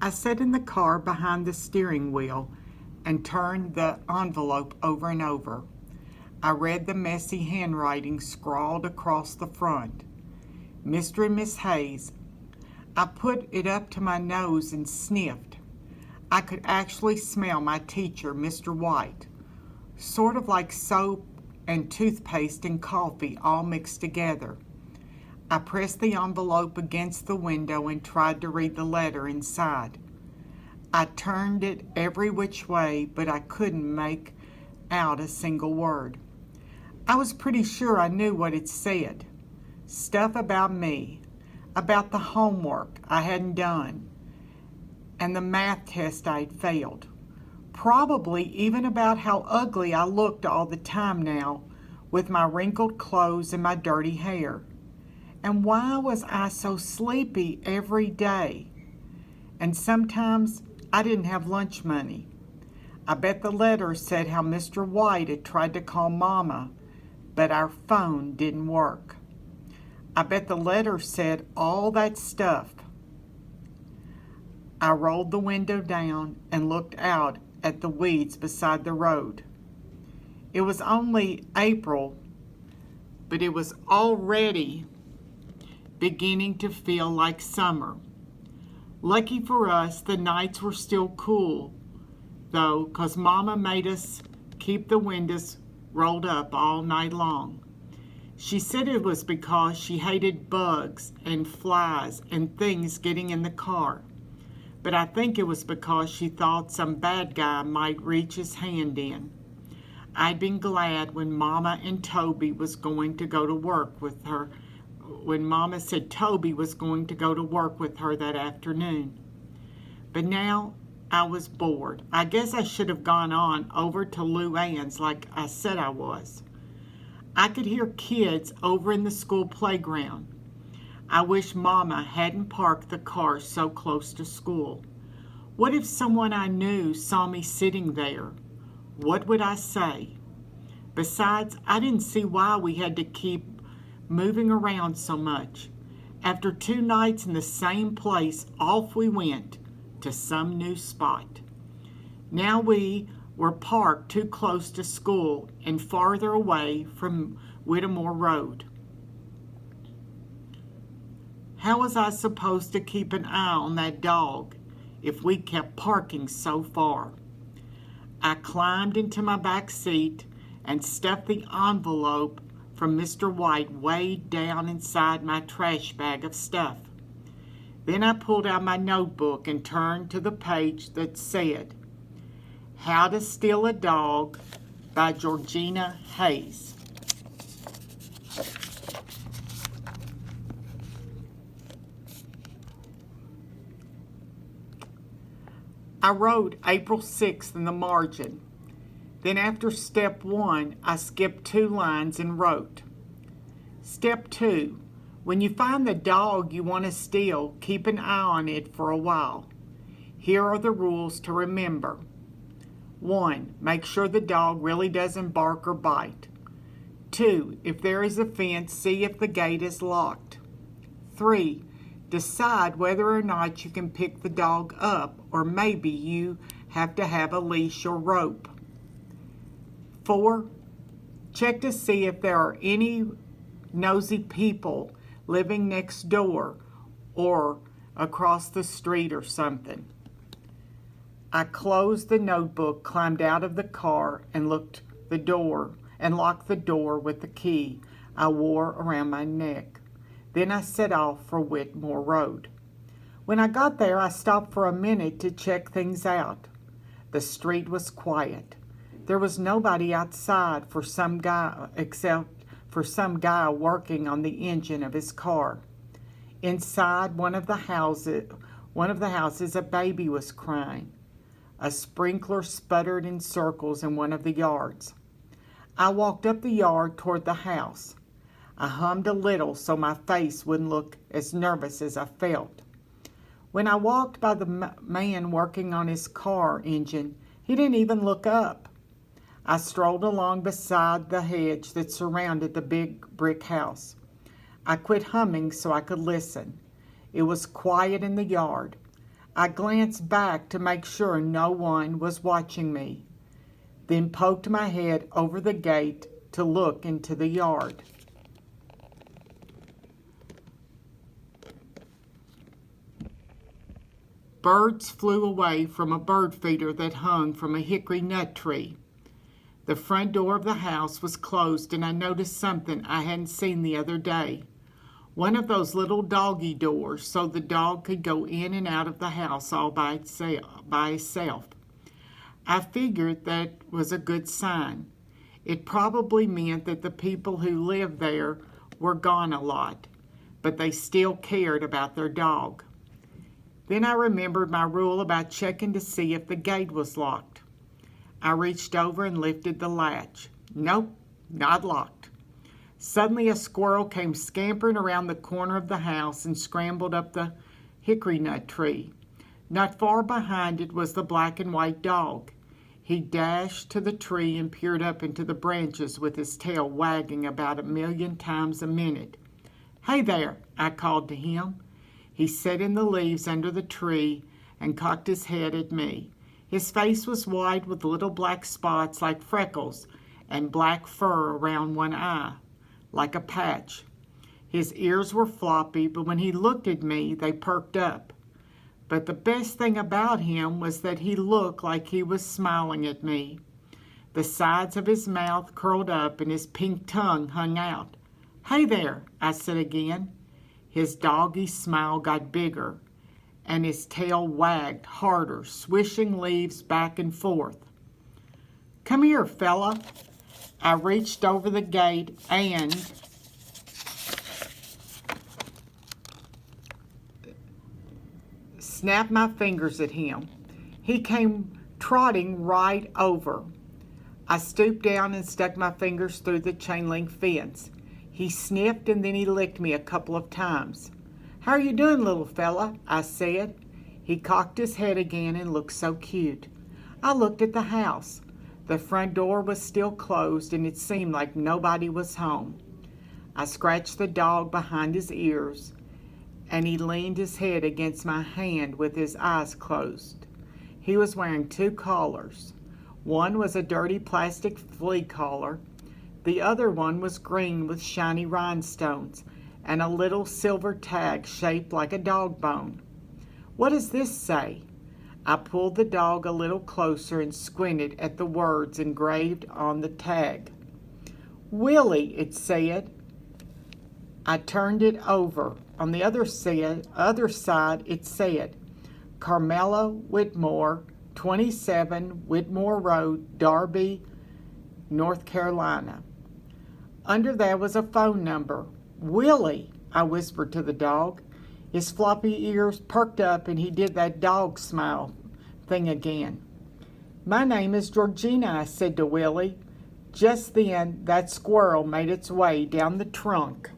I sat in the car behind the steering wheel and turned the envelope over and over. I read the messy handwriting scrawled across the front. Mr. and Miss Hayes. I put it up to my nose and sniffed. I could actually smell my teacher, Mr. White, sort of like soap and toothpaste and coffee all mixed together. I pressed the envelope against the window and tried to read the letter inside. I turned it every which way, but I couldn't make out a single word. I was pretty sure I knew what it said. Stuff about me, about the homework I hadn't done, and the math test I'd failed. Probably even about how ugly I looked all the time now, with my wrinkled clothes and my dirty hair. And why was I so sleepy every day? And sometimes I didn't have lunch money. I bet the letter said how Mr. White had tried to call Mama, but our phone didn't work. I bet the letter said all that stuff. I rolled the window down and looked out at the weeds beside the road. It was only April, but it was already beginning to feel like summer. Lucky for us, the nights were still cool, though, 'cause Mama made us keep the windows rolled up all night long. She said it was because she hated bugs and flies and things getting in the car. But I think it was because she thought some bad guy might reach his hand in. I'd been glad when Mama and Toby was going to go to work with her, when Mama said Toby was going to go to work with her that afternoon. But now I was bored. I guess I should have gone on over to Lou Ann's like I said I was. I could hear kids over in the school playground. I wish Mama hadn't parked the car so close to school. What if someone I knew saw me sitting there? What would I say? Besides, I didn't see why we had to keep moving around so much. After 2 nights in the same place, off we went to some new spot. Now we were parked too close to school and farther away from Whittemore Road. How was I supposed to keep an eye on that dog if we kept parking so far? I climbed into my back seat and stuffed the envelope from Mr. White way down inside my trash bag of stuff. Then I pulled out my notebook and turned to the page that said, How to Steal a Dog by Georgina Hayes. I wrote April 6th in the margin. Then after step 1, I skipped 2 lines and wrote, Step 2, when you find the dog you want to steal, keep an eye on it for a while. Here are the rules to remember. 1, make sure the dog really doesn't bark or bite. 2, if there is a fence, see if the gate is locked. 3, decide whether or not you can pick the dog up, or maybe you have to have a leash or rope. 4, check to see if there are any nosy people living next door or across the street or something. I closed the notebook, climbed out of the car, and locked the door with the key I wore around my neck. Then I set off for Whittemore Road. When I got there, I stopped for a minute to check things out. The street was quiet. There was nobody outside except for some guy working on the engine of his car. Inside one of the houses, a baby was crying. A sprinkler sputtered in circles in one of the yards. I walked up the yard toward the house. I hummed a little so my face wouldn't look as nervous as I felt. When I walked by the man working on his car engine, he didn't even look up. I strolled along beside the hedge that surrounded the big brick house. I quit humming so I could listen. It was quiet in the yard. I glanced back to make sure no one was watching me, then poked my head over the gate to look into the yard. Birds flew away from a bird feeder that hung from a hickory nut tree. The front door of the house was closed, and I noticed something I hadn't seen the other day. One of those little doggy doors so the dog could go in and out of the house all by itself. I figured that was a good sign. It probably meant that the people who lived there were gone a lot, but they still cared about their dog. Then I remembered my rule about checking to see if the gate was locked. I reached over and lifted the latch. Nope, not locked. Suddenly a squirrel came scampering around the corner of the house and scrambled up the hickory nut tree. Not far behind it was the black and white dog. He dashed to the tree and peered up into the branches with his tail wagging about 1,000,000 times a minute. "Hey there," I called to him. He sat in the leaves under the tree and cocked his head at me. His face was white with little black spots like freckles and black fur around one eye, like a patch. His ears were floppy, but when he looked at me, they perked up. But the best thing about him was that he looked like he was smiling at me. The sides of his mouth curled up and his pink tongue hung out. "Hey there," I said again. His doggy smile got bigger, and his tail wagged harder, swishing leaves back and forth. "Come here, fella." I reached over the gate and snapped my fingers at him. He came trotting right over. I stooped down and stuck my fingers through the chain link fence. He sniffed and then he licked me a couple of times. "How are you doing, little fella?" I said. He cocked his head again and looked so cute. I looked at the house. The front door was still closed and it seemed like nobody was home. I scratched the dog behind his ears and he leaned his head against my hand with his eyes closed. He was wearing 2 collars. One was a dirty plastic flea collar. The other one was green with shiny rhinestones and a little silver tag shaped like a dog bone. "What does this say?" I pulled the dog a little closer and squinted at the words engraved on the tag. "Willie," it said. I turned it over. On the other side it said, "Carmela Whitmore, 27 Whitmore Road, Darby, North Carolina." Under that was a phone number. "Willie," I whispered to the dog. His floppy ears perked up and he did that dog smile thing again. "My name is Georgina," I said to Willie. Just then that squirrel made its way down the trunk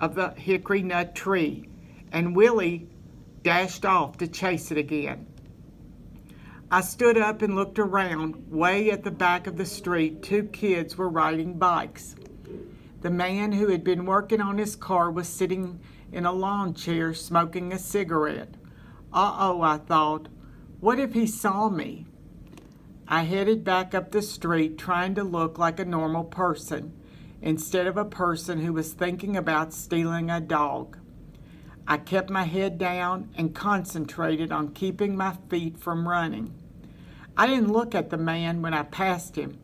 of the hickory nut tree, and Willie dashed off to chase it again. I stood up and looked around. Way at the back of the street, 2 kids were riding bikes. The man who had been working on his car was sitting in a lawn chair smoking a cigarette. Uh-oh, I thought. What if he saw me? I headed back up the street trying to look like a normal person instead of a person who was thinking about stealing a dog. I kept my head down and concentrated on keeping my feet from running. I didn't look at the man when I passed him,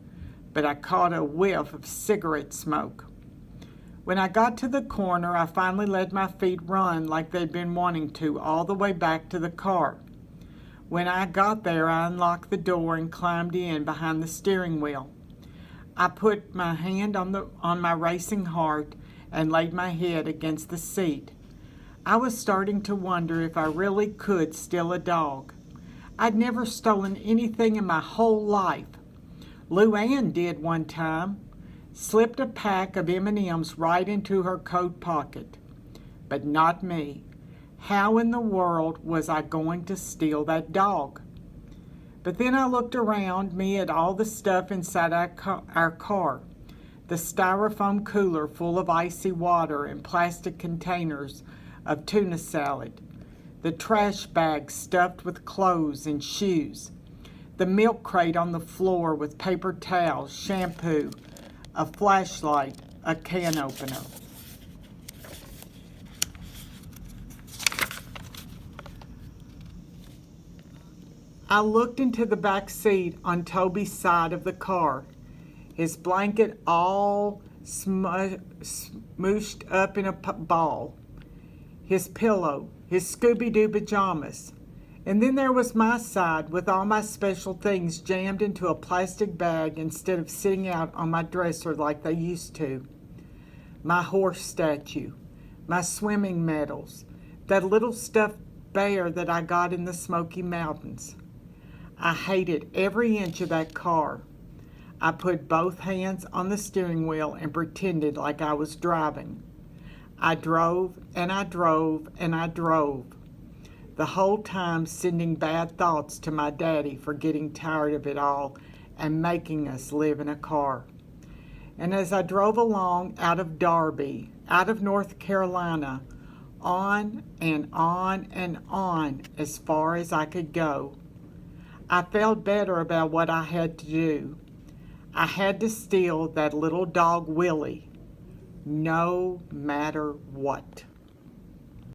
but I caught a whiff of cigarette smoke. When I got to the corner, I finally let my feet run like they'd been wanting to all the way back to the car. When I got there, I unlocked the door and climbed in behind the steering wheel. I put my hand on my racing heart and laid my head against the seat. I was starting to wonder if I really could steal a dog. I'd never stolen anything in my whole life. Lou Ann did one time, slipped a pack of M&Ms right into her coat pocket. But not me. How in the world was I going to steal that dog? But then I looked around me at all the stuff inside our car. The styrofoam cooler full of icy water and plastic containers of tuna salad. the trash bag stuffed with clothes and shoes, the milk crate on the floor with paper towels, shampoo, a flashlight, a can opener. I looked into the back seat on Toby's side of the car, his blanket all smooshed up in a ball, his pillow, his Scooby-Doo pajamas. And then there was my side with all my special things jammed into a plastic bag instead of sitting out on my dresser like they used to. My horse statue, my swimming medals, that little stuffed bear that I got in the Smoky Mountains. I hated every inch of that car. I put both hands on the steering wheel and pretended like I was driving. I drove and I drove and I drove, the whole time sending bad thoughts to my daddy for getting tired of it all and making us live in a car. And as I drove along out of Darby, out of North Carolina, on and on and on as far as I could go, I felt better about what I had to do. I had to steal that little dog Willie, no matter what.